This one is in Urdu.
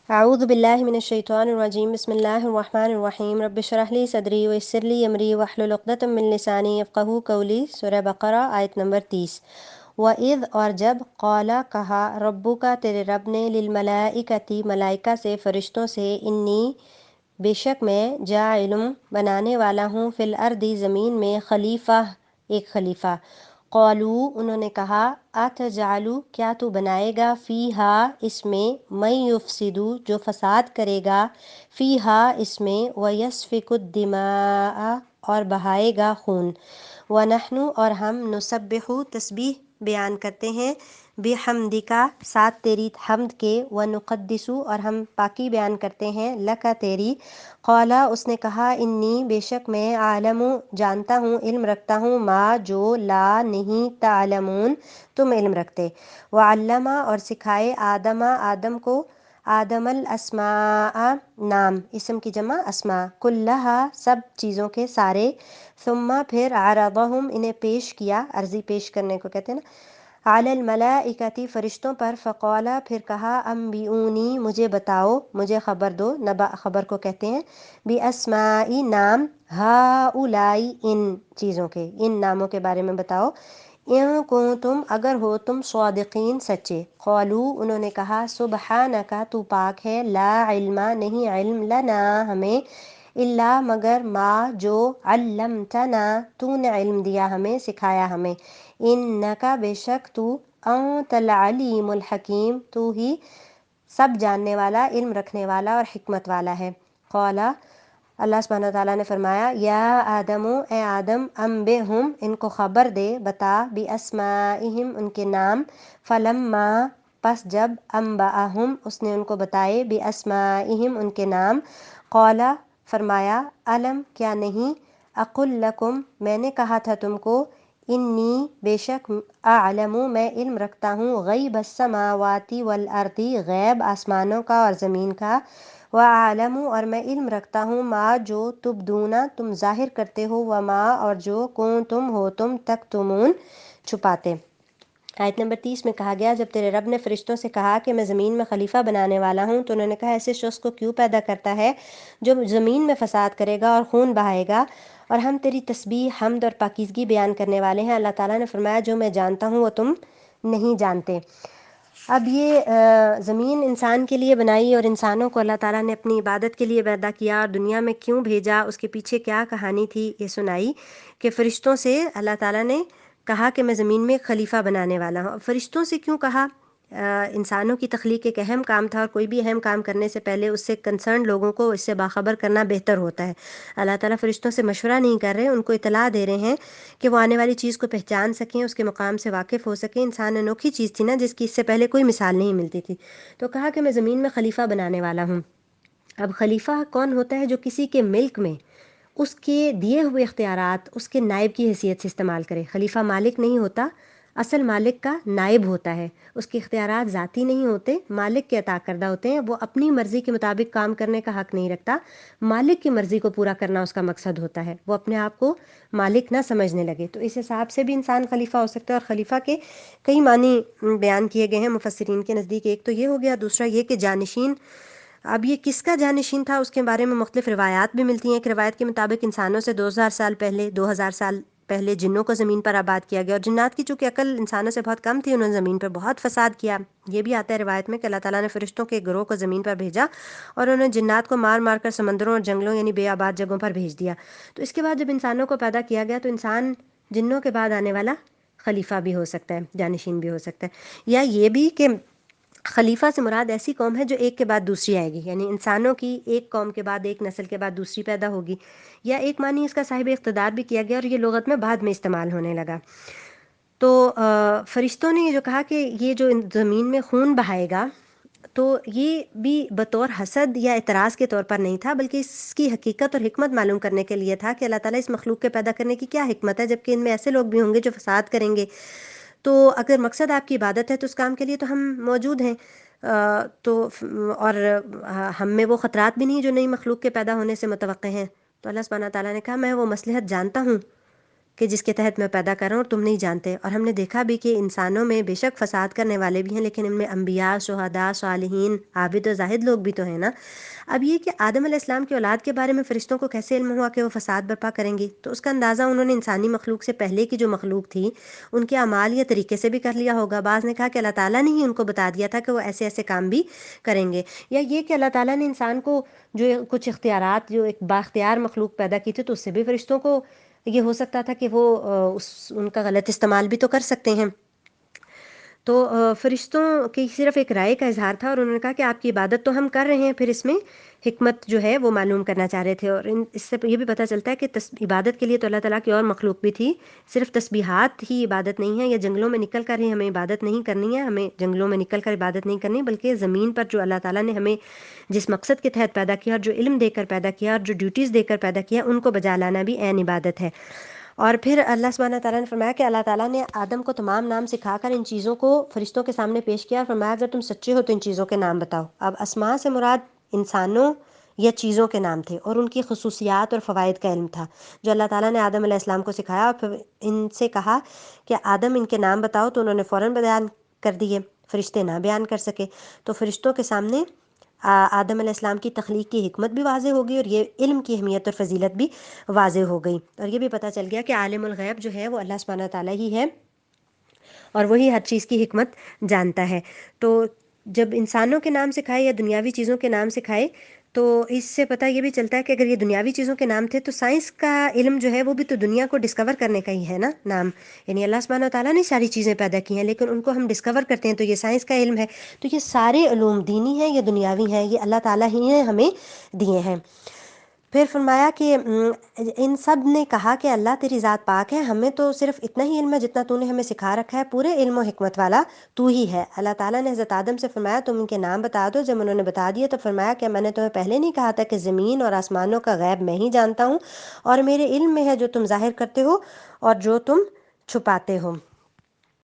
اعوذ باللہ من الشیطان الرجیم بسم اللہ الرحمن الرحیم رب اشرح لی صدری ویسر لی امری واحلل عقدۃ من لسانی یفقہوا قولی۔ سورہ بقرہ آیت نمبر 30۔ وَإِذْ اور جب قال کہا ربک تیرے رب نے للملائکۃ ملائکہ سے فرشتوں سے انی بے شک میں جاعل بنانے والا ہوں فی الارض زمین میں خلیفہ ایک خلیفہ۔ قالوا انہوں نے کہا اتجعل کیا تو بنائے گا فیہا اس میں من یفسد جو فساد کرے گا فیہا اس میں ویسفک الدماء اور بہائے گا خون ونحن اور ہم نسبح تسبیح بیان کرتے ہیں بحمدک ساتھ تیری حمد کے ونقدس اور ہم پاکی بیان کرتے ہیں لک تیری۔ قالا اس نے کہا انی بے شک میں عالم جانتا ہوں علم رکھتا ہوں ما جو لا نہیں تعلمون تم علم رکھتے۔ وعلم اور سکھائے آدم کو آدم الاسماء نام اسم کی جمع اسماء کلہا سب چیزوں کے سارے ثم پھر عرضہم انہیں پیش کیا عرضی پیش کرنے کو کہتے ہیں نا علی الملائکۃ فرشتوں پر فقالا پھر کہا انبئونی مجھے بتاؤ مجھے خبر دو نبأ خبر کو کہتے ہیں باسماء نام ہؤلاء ان چیزوں کے ان ناموں کے بارے میں بتاؤ ان کنتم اگر ہو تم صادقین سچے۔ قالو انہوں نے کہا سبحانک تو پاک ہے لا علم نہیں علم لنا ہمیں الا مگر ما جو علمتنا تو نے علم دیا ہمیں سکھایا ہمیں انکا بے شک تو انت العلیم الحکیم تو ہی سب جاننے والا علم رکھنے والا اور حکمت والا ہے۔ قالا اللہ سبحانہ وتعالیٰ نے فرمایا یا آدم اے آدم انبئہم ان کو خبر دے بتا باسمائہم ان کے نام فلما پس جب انبأہم اس نے ان کو بتائے باسمائہم ان کے نام قالا فرمایا الم کیا نہیں اقل لکم میں نے کہا تھا تم کو انی بے شک اعلم میں علم رکھتا ہوں غیب السماوات والارض غیب آسمانوں کا اور زمین کا وَأَعْلَمُ اور میں علم رکھتا ہوں ما جو تبدون تم ظاہر کرتے ہو وما اور جو کنتم ہو تم تکتمون چھپاتے۔ آیت نمبر 30 میں کہا گیا جب تیرے رب نے فرشتوں سے کہا کہ میں زمین میں خلیفہ بنانے والا ہوں تو انہوں نے کہا ایسے شخص کو کیوں پیدا کرتا ہے جو زمین میں فساد کرے گا اور خون بہائے گا اور ہم تیری تسبیح حمد اور پاکیزگی بیان کرنے والے ہیں۔ اللہ تعالیٰ نے فرمایا جو میں جانتا ہوں وہ تم نہیں جانتے۔ اب یہ زمین انسان کے لیے بنائی اور انسانوں کو اللہ تعالیٰ نے اپنی عبادت کے لیے پیدا کیا اور دنیا میں کیوں بھیجا اس کے پیچھے کیا کہانی تھی یہ سنائی کہ فرشتوں سے اللہ تعالیٰ نے کہا کہ میں زمین میں خلیفہ بنانے والا ہوں۔ فرشتوں سے کیوں کہا؟ انسانوں کی تخلیق ایک اہم کام تھا اور کوئی بھی اہم کام کرنے سے پہلے اس سے کنسرن لوگوں کو اس سے باخبر کرنا بہتر ہوتا ہے۔ اللہ تعالیٰ فرشتوں سے مشورہ نہیں کر رہے ان کو اطلاع دے رہے ہیں کہ وہ آنے والی چیز کو پہچان سکیں اس کے مقام سے واقف ہو سکیں۔ انسان انوکھی چیز تھی نا جس کی اس سے پہلے کوئی مثال نہیں ملتی تھی، تو کہا کہ میں زمین میں خلیفہ بنانے والا ہوں۔ اب خلیفہ کون ہوتا ہے جو کسی کے ملک میں اس کے دیے ہوئے اختیارات اس کے نائب کی حیثیت سے استعمال کرے۔ خلیفہ مالک نہیں ہوتا، اصل مالک کا نائب ہوتا ہے، اس کے اختیارات ذاتی نہیں ہوتے، مالک کے عطا کردہ ہوتے ہیں۔ وہ اپنی مرضی کے مطابق کام کرنے کا حق نہیں رکھتا، مالک کی مرضی کو پورا کرنا اس کا مقصد ہوتا ہے، وہ اپنے آپ کو مالک نہ سمجھنے لگے۔ تو اس حساب سے بھی انسان خلیفہ ہو سکتا ہے اور خلیفہ کے کئی معنی بیان کیے گئے ہیں مفسرین کے نزدیک۔ ایک تو یہ ہو گیا، دوسرا یہ کہ جانشین۔ اب یہ کس کا جانشین تھا اس کے بارے میں مختلف روایات بھی ملتی ہیں۔ ایک روایت کے مطابق انسانوں سے 2000 سال پہلے 2000 سال پہلے جنوں کو زمین پر آباد کیا گیا اور جنات کی چونکہ عقل انسانوں سے بہت کم تھی انہوں نے زمین پر بہت فساد کیا۔ یہ بھی آتا ہے روایت میں کہ اللہ تعالیٰ نے فرشتوں کے گروہ کو زمین پر بھیجا اور انہوں نے جنات کو مار مار کر سمندروں اور جنگلوں یعنی بے آباد جگہوں پر بھیج دیا۔ تو اس کے بعد جب انسانوں کو پیدا کیا گیا تو انسان جنوں کے بعد آنے والا خلیفہ بھی ہو سکتا ہے، جانشین بھی ہو سکتا ہے۔ یا یہ بھی کہ خلیفہ سے مراد ایسی قوم ہے جو ایک کے بعد دوسری آئے گی، یعنی انسانوں کی ایک قوم کے بعد ایک نسل کے بعد دوسری پیدا ہوگی۔ یا ایک معنی اس کا صاحب اقتدار بھی کیا گیا اور یہ لغت میں بعد میں استعمال ہونے لگا۔ تو فرشتوں نے یہ جو کہا کہ یہ جو زمین میں خون بہائے گا تو یہ بھی بطور حسد یا اعتراض کے طور پر نہیں تھا بلکہ اس کی حقیقت اور حکمت معلوم کرنے کے لیے تھا کہ اللہ تعالیٰ اس مخلوق کے پیدا کرنے کی کیا حکمت ہے، جبکہ ان میں ایسے لوگ بھی ہوں گے جو فساد کریں گے۔ تو اگر مقصد آپ کی عبادت ہے تو اس کام کے لیے تو ہم موجود ہیں، تو اور ہم میں وہ خطرات بھی نہیں جو نئی مخلوق کے پیدا ہونے سے متوقع ہیں۔ تو اللہ سبحانہ تعالیٰ نے کہا میں وہ مصلحت جانتا ہوں کہ جس کے تحت میں پیدا کر رہا ہوں اور تم نہیں جانتے۔ اور ہم نے دیکھا بھی کہ انسانوں میں بے شک فساد کرنے والے بھی ہیں، لیکن ان میں انبیاء، شہداء، صالحین، عابد و زاہد لوگ بھی تو ہیں نا۔ اب یہ کہ آدم علیہ السلام کی اولاد کے بارے میں فرشتوں کو کیسے علم ہوا کہ وہ فساد برپا کریں گی؟ تو اس کا اندازہ انہوں نے انسانی مخلوق سے پہلے کی جو مخلوق تھی ان کے اعمال یا طریقے سے بھی کر لیا ہوگا۔ بعض نے کہا کہ اللہ تعالیٰ نے ہی ان کو بتا دیا تھا کہ وہ ایسے ایسے کام بھی کریں گے، یا یہ کہ اللہ تعالیٰ نے انسان کو جو کچھ اختیارات، جو ایک بااختیار مخلوق پیدا کی تھی، تو اس سے بھی فرشتوں کو یہ ہو سکتا تھا کہ وہ ان کا غلط استعمال بھی تو کر سکتے ہیں۔ تو فرشتوں کی صرف ایک رائے کا اظہار تھا، اور انہوں نے کہا کہ آپ کی عبادت تو ہم کر رہے ہیں، پھر اس میں حکمت جو ہے وہ معلوم کرنا چاہ رہے تھے۔ اور اس سے یہ بھی پتہ چلتا ہے کہ عبادت کے لیے تو اللہ تعالیٰ کی اور مخلوق بھی تھی، صرف تسبیحات ہی عبادت نہیں ہے، یا جنگلوں میں نکل کر ہی ہمیں عبادت نہیں کرنی ہے، ہمیں جنگلوں میں نکل کر عبادت نہیں کرنی، بلکہ زمین پر جو اللہ تعالیٰ نے ہمیں جس مقصد کے تحت پیدا کیا، اور جو علم دے کر پیدا کیا، اور جو ڈیوٹیز دے کر پیدا کیا، ان کو بجا لانا بھی عین عبادت ہے۔ اور پھر اللہ سبحانہ تعالیٰ نے فرمایا کہ اللہ تعالیٰ نے آدم کو تمام نام سکھا کر ان چیزوں کو فرشتوں کے سامنے پیش کیا، اور فرمایا اگر تم سچے ہو تو ان چیزوں کے نام بتاؤ۔ اب اسماء سے مراد انسانوں یا چیزوں کے نام تھے، اور ان کی خصوصیات اور فوائد کا علم تھا جو اللہ تعالیٰ نے آدم علیہ السلام کو سکھایا، اور پھر ان سے کہا کہ آدم ان کے نام بتاؤ، تو انہوں نے فوراً بیان کر دیے، فرشتے نہ بیان کر سکے۔ تو فرشتوں کے سامنے آدم علیہ السلام کی تخلیق کی حکمت بھی واضح ہو گئی، اور یہ علم کی اہمیت اور فضیلت بھی واضح ہو گئی، اور یہ بھی پتہ چل گیا کہ عالم الغیب جو ہے وہ اللہ سبحانہ تعالیٰ ہی ہے، اور وہی ہر چیز کی حکمت جانتا ہے۔ تو جب انسانوں کے نام سکھائے یا دنیاوی چیزوں کے نام سکھائے، تو اس سے پتہ یہ بھی چلتا ہے کہ اگر یہ دنیاوی چیزوں کے نام تھے تو سائنس کا علم جو ہے وہ بھی تو دنیا کو ڈسکور کرنے کا ہی ہے نا نام، یعنی اللہ سبحانہ تعالیٰ نے ساری چیزیں پیدا کی ہیں، لیکن ان کو ہم ڈسکور کرتے ہیں تو یہ سائنس کا علم ہے۔ تو یہ سارے علوم دینی ہیں یا دنیاوی ہیں، یہ اللہ تعالیٰ ہی نے ہمیں دیے ہیں۔ پھر فرمایا کہ ان سب نے کہا کہ اللہ تیری ذات پاک ہے، ہمیں تو صرف اتنا ہی علم ہے جتنا تو نے ہمیں سکھا رکھا ہے، پورے علم و حکمت والا تو ہی ہے۔ اللہ تعالیٰ نے حضرت آدم سے فرمایا تم ان کے نام بتا دو، جب انہوں نے بتا دیے تو فرمایا کہ میں نے تمہیں پہلے نہیں کہا تھا کہ زمین اور آسمانوں کا غیب میں ہی جانتا ہوں، اور میرے علم میں ہے جو تم ظاہر کرتے ہو اور جو تم چھپاتے ہو۔